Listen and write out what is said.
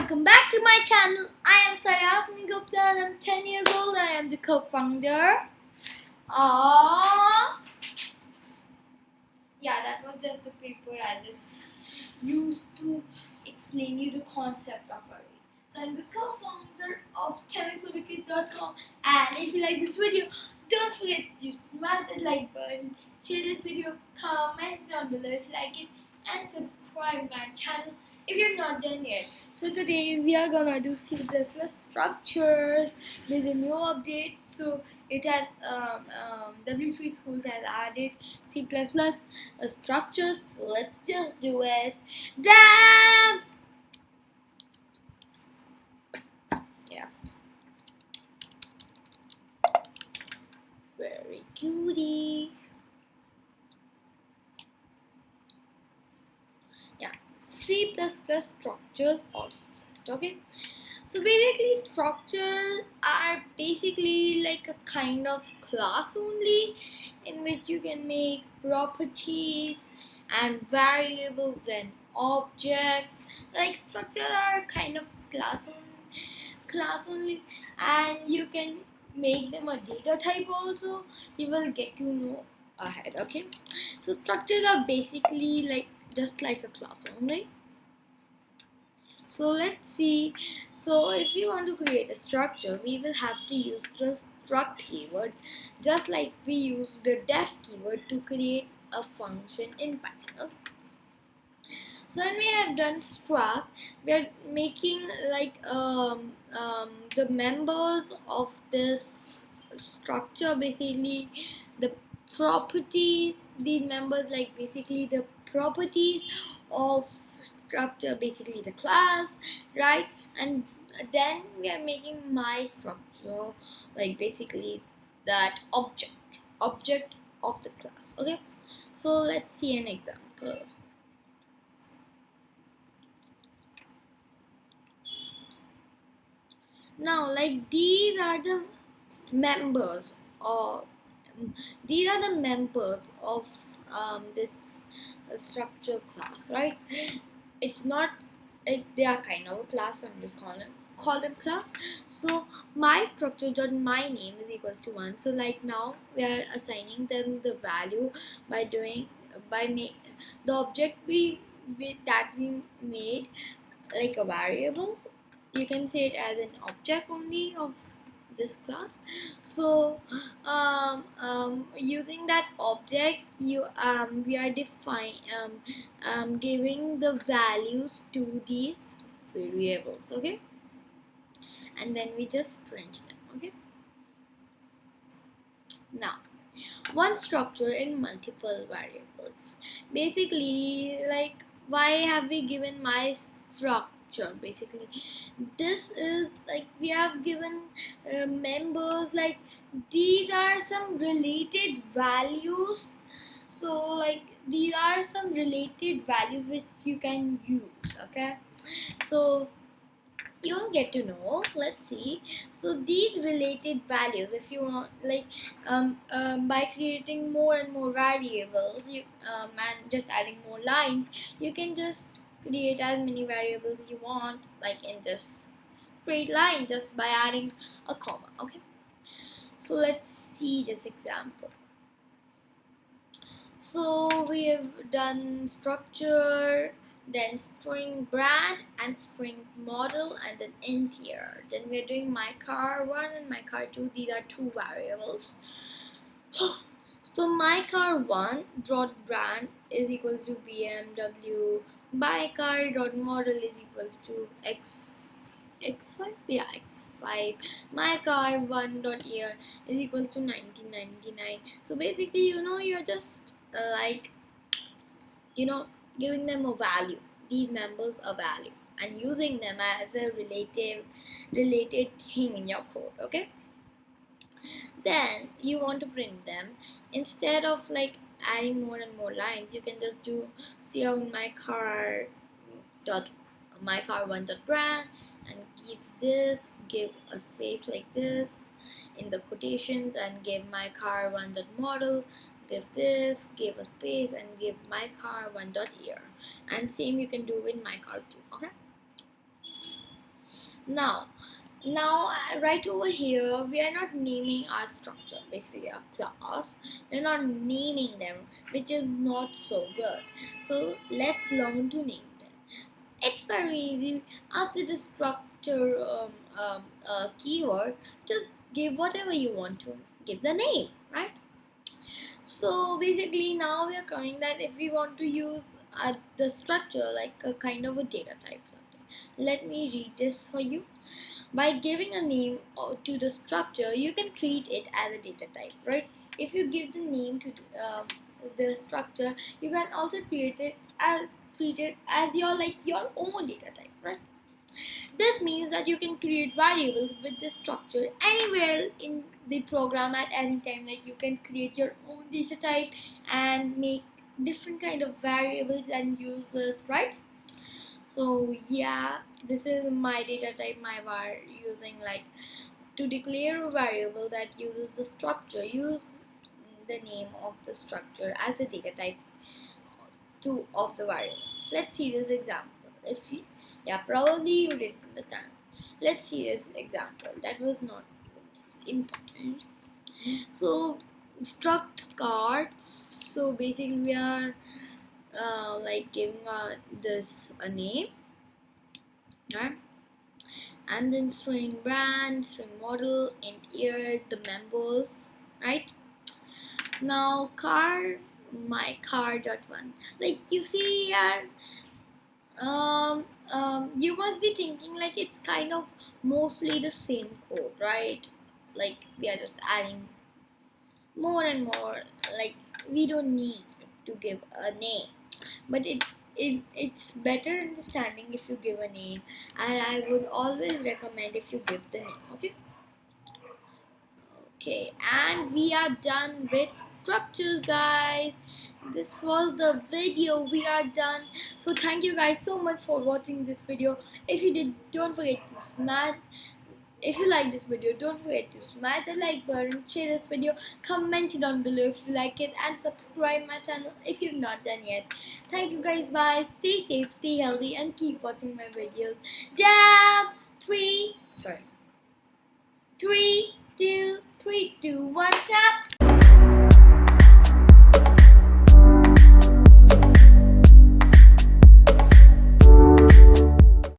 welcome back to my channel. I am Saiasmi Gupta and I'm 10 years old. I am the co-founder of... Yeah, that was just the paper I just used to explain you the concept of our race. So I'm the co-founder of tennisolikids.com, and if you like this video, don't forget to smash the like button, share this video, comment down below if you like it, and subscribe my channel if you're not done yet. So today we are gonna do C++ structures. There's a new update, so it has W3 Schools has added C++ structures. Let's just do it. Damn! Yeah. Very cutie. Yeah, C++ structures or struct, okay? So basically structures are basically like a kind of class only in which you can make properties and variables and objects. Like structures are kind of class only, and you can make them a data type also. You will get to know ahead, okay? So structures are basically like just like a class only. So let's see. So if we want to create a structure, we will have to use the struct keyword, just like we use the def keyword to create a function in Python. So when we have done struct, we are making like the members of this structure, basically the properties. These members like basically the properties of structure, basically the class, right? And then we are making my structure like basically that object of the class, okay? So let's see an example. Now, like these are the members, or these are the members of this structure class, right? It's not like they are kind of a class. I'm just call them class. So my structure dot my name is equal to 1. So like now we are assigning them the value by doing the object that we made like a variable. You can say it as an object only of this class. So using that object, we are giving the values to these variables, okay? And then we just print them, okay? Now, one structure in multiple variables. Basically, like, why have we given my structure? Basically, this is like we have given members, like these are some related values. So like these are some related values which you can use, okay? So you'll get to know. Let's see. So these related values, if you want, like by creating more and more variables, and just adding more lines, you can just create as many variables you want, like in this straight line, just by adding a comma, okay? So let's see this example. So we have done structure, then string brand and string model, and then int year. Then we're doing my car 1 and my car 2. These are two variables. So my car 1 dot brand is equals to BMW. My car dot model is equals to x5. Yeah, x5. My car 1 dot year is equals to 1999. So basically, you're just like giving them a value, these members a value, and using them as a related thing in your code, okay? Then you want to print them. Instead of like adding more and more lines, you can just do cout my car 1 dot brand, and give a space like this in the quotations, and give my car 1 dot model, give a space, and give my car 1 dot year. And same you can do with my car 2, okay? Now, right over here, we are not naming our structure, basically our class. We're not naming them, which is not so good. So let's learn to name them. It's very easy. After the structure keyword, just give whatever you want to give the name, right? So basically, now we are coming that if we want to use the structure like a kind of a data type, something. Let me read this for you. By giving a name to the structure, you can treat it as a data type, right? If you give the name to the structure, you can also treat it as your own data type, right? This means that you can create variables with this structure anywhere in the program at any time. Like you can create your own data type and make different kind of variables and use this, right? So yeah, this is my data type, my var using like to declare a variable that uses the structure, use the name of the structure as the data type to of the variable. Let's see this example. If you, yeah, probably you didn't understand. Let's see this example. That was not even important. So struct cards. So basically we are like giving this a name, right? And then string brand, string model, int year, the members, right? Now car, my car dot one. Like you see here, you must be thinking like it's kind of mostly the same code, right? Like we are just adding more and more. Like we don't need to give a name, but it's better understanding if you give a name, and I would always recommend if you give the name. Okay, and we are done with structures, guys. This was the video. We are done. So thank you guys so much for watching this video. If you did, don't forget to smash. If you like this video, don't forget to smash the like button, share this video, comment it down below if you like it, and subscribe my channel if you've not done yet. Thank you guys. Bye. Stay safe, stay healthy, and keep watching my videos. Dab. Three, 2, 3, 2, 1, tap.